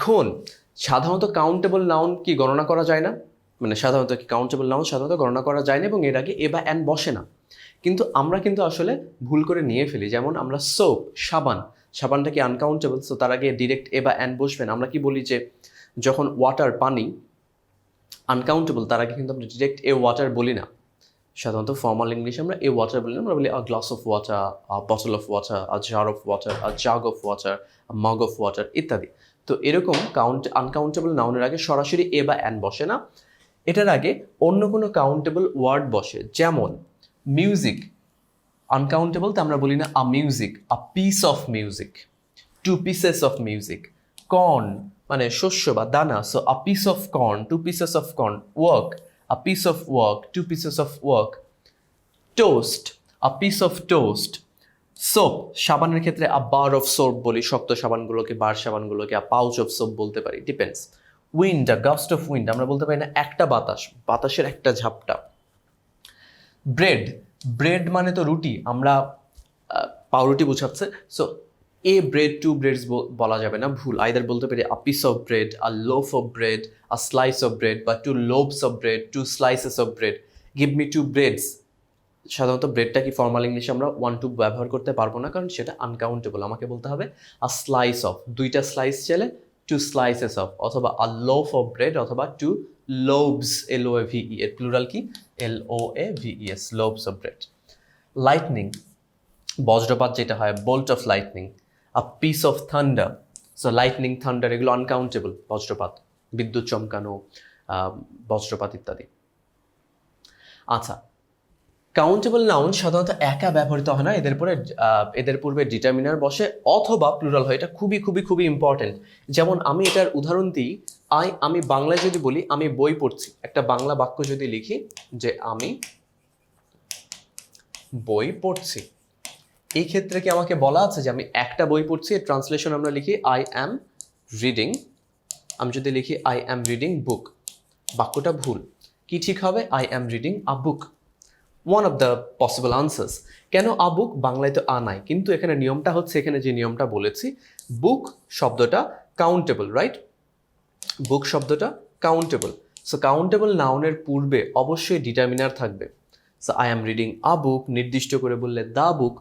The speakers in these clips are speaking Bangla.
এখন সাধারণত কাউন্টেবল নাউন কি গণনা করা যায় না, মানে সাধারণত কি কাউন্টেবল নাউন সাধারণত গণনা করা যায় না এবং এর আগে এ বা অ্যান বসে না। কিন্তু আমরা কিন্তু আসলে ভুল করে নিয়ে ফেলি। যেমন আমরা সোপ, সাবান, সাবানটা কি আনকাউন্টেবল, সো তার আগে ডিরেক্ট এ বা অ্যান বসবে না। আমরা কি বলি যে যখন ওয়াটার, পানি আনকাউন্টেবল, তার আগে কিন্তু আমরা ডিরেক্ট এ ওয়াটার বলি না। সাধারণত ফর্মাল ইংলিশে আমরা এ ওয়াটার বলি না, আমরা বলি a glass of water, a bottle of water, a jar of water, a jug of water, a mug of water ইত্যাদি। তো এরকম আনকাউন্টেবল নাউনের আগে সরাসরি এ বা অ্যান বসে না, এটার আগে অন্য কোনো কাউন্টেবল ওয়ার্ড বসে। যেমন মিউজিক আনকাউন্টেবল, তো আমরা বলি না a music, a piece of music, two pieces of music. Corn মানে শস্য বা দানা, so a piece of corn, two pieces of corn. Work, a piece of work, two pieces of work. Toast, a piece of toast. Soap, সাবানের ক্ষেত্রে আ বার অফ সোপ বলি, শক্ত সাবানগুলোকে, বার সাবানগুলোকে আ পাউচ অফ সোপ বলতে পারি, depends. Wind, a gust of wind, আমরা বলতে পারি না একটা বাতাস, বাতাসের একটা ঝাপটা। ব্রেড, ব্রেড মানে তো রুটি, আমরা পাউরুটি বোঝাচ্ছে, so a bread, two breads বলা যাবে না, ভুল। আইদার বলতে পারি a piece of bread, a loaf of bread, a slice of bread, বা two loaves of bread, two slices of bread. Give me two breads, সাধারণত ব্রেডটা কি ফর্মাল ইংলিশে আমরা ওয়ান টু ব্যবহার করতে পারবো না, কারণ সেটা আনকাউন্টেবল। আমাকে বলতে হবে আ স্লাইস অফ, দুইটা স্লাইস চলে, টু স্লাইসেস অফ, অথবা আ লোফ অফ ব্রেড, অথবা টু লোভস, LOAVE, এর প্লুরাল কি LOAVES, loaves of bread. Lightning, বজ্রপাত যেটা হয়, bolt of lightning. A piece of thunder, so lightning, thunder এগুলো আনকাউন্টেবল, বজ্রপাত, বিদ্যুৎ চমকানো, বজ্রপাত ইত্যাদি। আচ্ছা, কাউন্টেবল নাউন সাধারণত একা ব্যবহৃত হয় না, এদের পূর্বে ডিটারমিনার বসে অথবা প্লুরাল হয়। এটা খুবই খুবই খুবই ইম্পর্টেন্ট। যেমন আমি এটার উদাহরণ দিই, আমি বাংলায় যদি বলি আমি বই পড়ছি, একটা বাংলা বাক্য যদি লিখি যে আমি বই পড়ছি, এই ক্ষেত্রে কি আমাকে বলা আছে যে আমি একটা বই পড়ছি? এর ট্রান্সলেশন আমরা লিখি আই অ্যাম রিডিং। আমি যদি লিখি আই অ্যাম রিডিং বুক, বাক্যটা ভুল। কি ঠিক হবে? I am reading a book. One of the possible answers. কেন আ বুক? বাংলায় তো আ নাই, কিন্তু এখানে নিয়মটা হচ্ছে, এখানে যে নিয়মটা বলেছি, বুক শব্দটা কাউন্টেবল, রাইট? বুক শব্দটা কাউন্টেবল, সো কাউন্টেবল নাউনের পূর্বে অবশ্যই ডিটারমিনার থাকবে। So I am reading a book নির্দিষ্ট করে বললে দ্য বুক,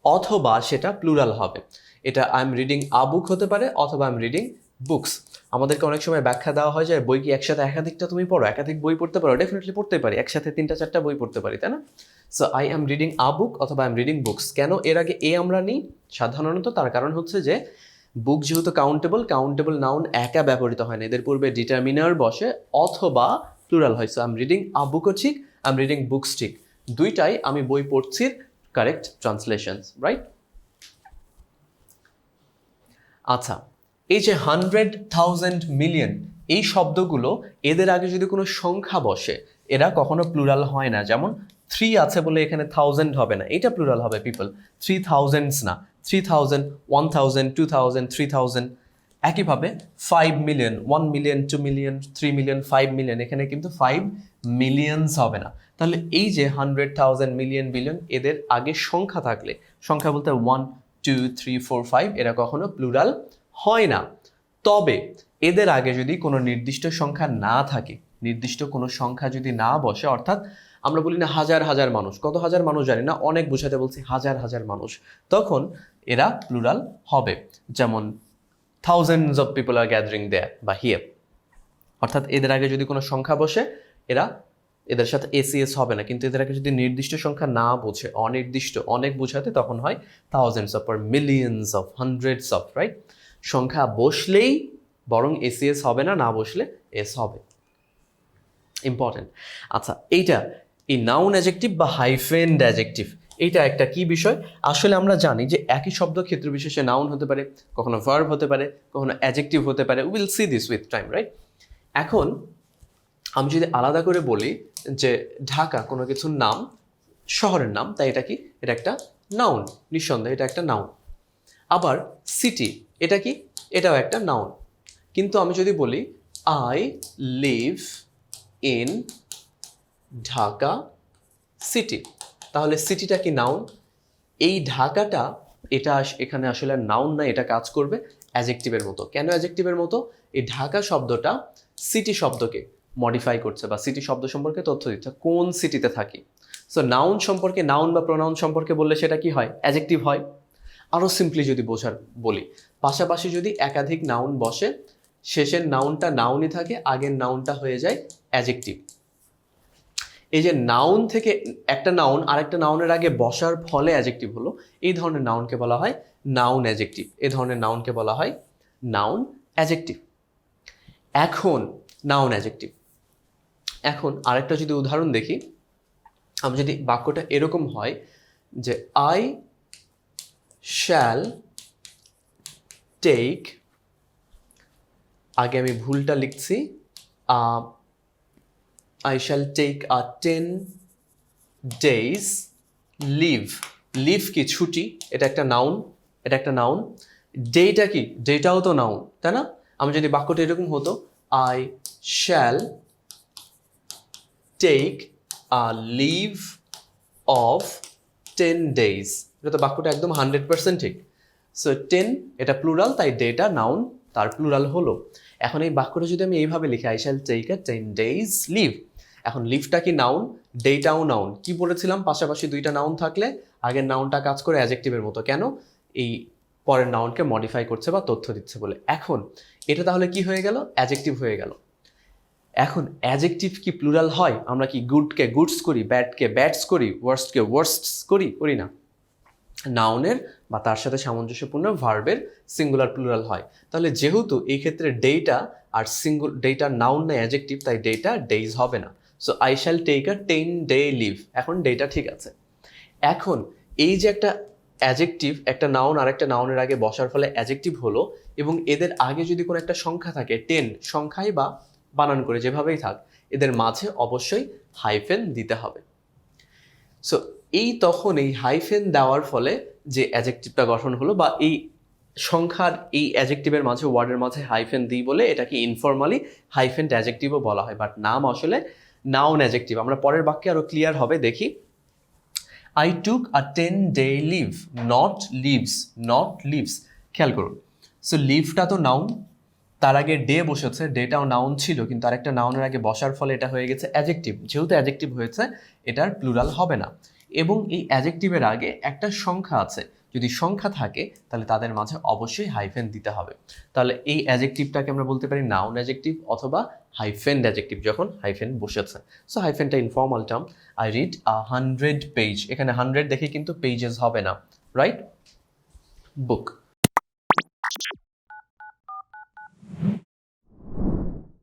অথবা সেটা প্লুরাল হবে। এটা আই এম রিডিং আ বুক হতে পারে, অথবা আই এম রিডিং বুকস। আমাদেরকে অনেক সময় ব্যাখ্যা দেওয়া হয় যে বই কি একসাথে একাধিকটা তুমি পড়ো, একাধিক বই পড়তে পারো? ডেফিনেটলি পড়তে পারি, একসাথে 3-4টা বই পড়তে পারি, তাই না? So I am reading a book অথবা আই এম রিডিং বুকস। কেন এর আগে এ আমরা নিই? সাধারণত তার কারণ হচ্ছে যে বুক যেহেতু কাউন্টেবল নাউন একা ব্যবহৃত হয় না, এদের পূর্বে ডিটারমিনার বসে অথবা প্লুরাল হয়। So I am reading a বুকও ঠিক, আই এম রিডিং বুকস ঠিক, দুইটাই আমি বই পড়ছির কারেক্ট ট্রান্সলেশনস, রাইট? আচ্ছা, এই যে 100,000, মিলিয়ন, এই শব্দগুলো, এদের আগে যদি কোনো সংখ্যা বসে, এরা কখনো প্লুরাল হয় না। যেমন 3 আছে বলে এখানে 1000 হবে না, এটা প্লুরাল হবে পিপল। 3000s না, 3000, 1000, 2000, 3000। একইভাবে 5 million, 1 million, 2 million, 3 million, 5 million, এখানে কিন্তু 5 মিলিয়নস হবে না। তাহলে এই যে 100,000, মিলিয়ন, বিলিয়ন, এদের আগে সংখ্যা থাকলে, সংখ্যা বলতে 1, 2, 3, 4, 5, এরা কখনো প্লুরাল হয় না। তবে এদের আগে যদি কোনো নির্দিষ্ট সংখ্যা না থাকে, নির্দিষ্ট কোনো সংখ্যা যদি না বসে, অর্থাৎ আমরা বলি না হাজার হাজার মানুষ, কত হাজার মানুষ জানি না, অনেক বোঝাতে বলছি হাজার হাজার মানুষ, তখন এরা প্লুরাল হবে। যেমন thousands of people are gathering there বা here, অর্থাৎ এদের আগে যদি কোনো সংখ্যা বসে, এদের সাথে এসিএস হবে না। কিন্তু এদের আগে যদি নির্দিষ্ট সংখ্যা না বোঝে, অনির্দিষ্ট, অনেক বোঝাতে, তখন হয় thousands of or millions of, hundreds of, right? সংখ্যা বসলেই বরং এসিএস হবে না, না বসলে এস হবে। ইম্পর্টেন্ট। আচ্ছা, এই নাউন অ্যাডজেক্টিভ বা হাইফেন্ড অ্যাডজেক্টিভ, এইটা একটা কি বিষয়? আসলে আমরা জানি যে একই শব্দ ক্ষেত্র বিশেষে নাউন হতে পারে, কখনো ভার্ব হতে পারে, কখনো অ্যাডজেক্টিভ হতে পারে। Will see this with time, right? এখন আমি যদি আলাদা করে বলি যে ঢাকা কোনো কিছুর নাম, শহরের নাম, তাই এটা কি? এটা একটা নাউন, নিঃসন্দেহে এটা একটা নাউন। আবার সিটি, এটা কি? এটাও একটা নাউন। কিন্তু আমি যদি বলি I live in Dhaka city, তাহলে সিটিটা কি? নাউন। এই ঢাকাটা, এটা এখানে আসলে নাউন না, এটা কাজ করবে অ্যাডজেক্টিভের মতো। কেন অ্যাডজেক্টিভের মতো? এই ঢাকা শব্দটা সিটি শব্দকে মডিফাই করছে বা সিটি শব্দ সম্পর্কে তথ্য দিচ্ছে, কোন সিটিতে থাকি। সো নাউন সম্পর্কে, নাউন বা প্রোনাউন সম্পর্কে বললে সেটা কি হয়? অ্যাডজেক্টিভ হয়। আরও সিম্পলি যদি বলি, পাশাপাশি যদি একাধিক নাউন বসে, শেষের নাউনটা নাউনই থাকে, আগের নাউনটা হয়ে যায় অ্যাডজেক্টিভ। এই যে নাউন থেকে একটা নাউন আরেকটা নাউনের আগে বসার ফলে অ্যাডজেক্টিভ হলো, এই ধরনের নাউনকে বলা হয় নাউন অ্যাডজেক্টিভ। এই ধরনের নাউনকে বলা হয় নাউন অ্যাডজেক্টিভ। এখন নাউন অ্যাডজেক্টিভ, এখন আরেকটা যদি উদাহরণ দেখি, আমি যদি বাক্যটা এরকম হয় যে আই শ্যাল টেক, আগে আমি ভুলটা লিখছি, I shall take a 10 days leave. Leave কি? ছুটি, এটা একটা নাউন, এটা একটা নাউন। ডেটা কি? ডেটাও তো নাউন, তাই না? আমি যদি বাক্যটা এরকম হতো, I shall take a leave of 10 days, এটা তো বাক্যটা একদম 100% ঠিক। সো 10 এটা প্লুরাল, তাই ডেটা নাউন, তার প্লুরাল হলো। এখন এই বাক্যটা যদি আমি এইভাবে লিখি, I shall take a 10 days leave, এখন লিভটা কি নাউন, ডেটাও নাউন। কি বলেছিলাম? পাশাপাশি দুইটা নাউন থাকলে আগের নাউনটা কাজ করে অ্যাডজেক্টিভের মতো। কেন? এই পরের নাউনকে মডিফাই করছে বা তথ্য দিচ্ছে বলে। এখন এটা তাহলে কি হয়ে গেল? অ্যাডজেক্টিভ হয়ে গেল। এখন অ্যাডজেক্টিভ কি প্লুরাল হয়? আমরা কি গুডকে গুডস করি, ব্যাডকে ব্যাডস করি, ওয়ার্স্টকে ওয়ার্স্টস করি? করি না। নাউনের বা তার সাথে সামঞ্জস্যপূর্ণ ভার্বের সিঙ্গুলার প্লুরাল হয়। তাহলে যেহেতু এই ক্ষেত্রে ডেটা আর ডেটা নাউন না অ্যাডজেক্টিভ, তাই ডেটা ডেইজ হবে না। So I shall take a 10 day leave, এখন ডেটা ঠিক আছে। এখন এই যে একটা অ্যাডজেক্টিভ, একটা নাউন আর একটা নাউনের আগে বসার ফলে অ্যাডজেক্টিভ হলো, এবং এদের আগে যদি কোনো একটা সংখ্যা থাকে, 10 সংখ্যায় বা বানান করে যেভাবেই থাক, এদের মাঝে অবশ্যই হাইফেন দিতে হবে। সো এই তখন এই হাইফেন দেওয়ার ফলে যে অ্যাডজেক্টিভটা গঠন হলো, বা এই সংখ্যার এই অ্যাডজেক্টিভের মাঝে, ওয়ার্ডের মাঝে হাইফেন দিই বলে এটাকে ইনফর্মালি হাইফেন অ্যাডজেক্টিভও বলা হয়, বাট নাম আসলে নাউন অ্যাডজেক্টিভ। আমরা পরের বাক্যে আরো ক্লিয়ার হবে, দেখি। I took a 10-day leave, not leaves, not leaves। খেয়াল করুন, সো লিভটা তো নাউন, তার আগে ডে বসেছে, ডেটাও নাউন ছিল, কিন্তু আরেকটা নাউনের আগে বসার ফলে এটা হয়ে গেছে অ্যাডজেক্টিভ। যেহেতু অ্যাডজেক্টিভ হয়েছে, এটার প্লুরাল হবে না। এবং এই অ্যাডজেক্টিভের আগে একটা সংখ্যা আছে, যদি সংখ্যা থাকে তাহলে তাদের মাঝে অবশ্যই হাইফেন দিতে হবে। তাহলে এই অ্যাডজেক্টিভটাকে আমরা বলতে পারি নাউন অ্যাডজেক্টিভ অথবা হাইফেন অ্যাডজেক্টিভ, যখন হাইফেন বসেছে। সো হাইফেনটা informal term. I read 100 page, এখানে 100 দেখে কিন্তু পেজেস হবে না, রাইট? বুক।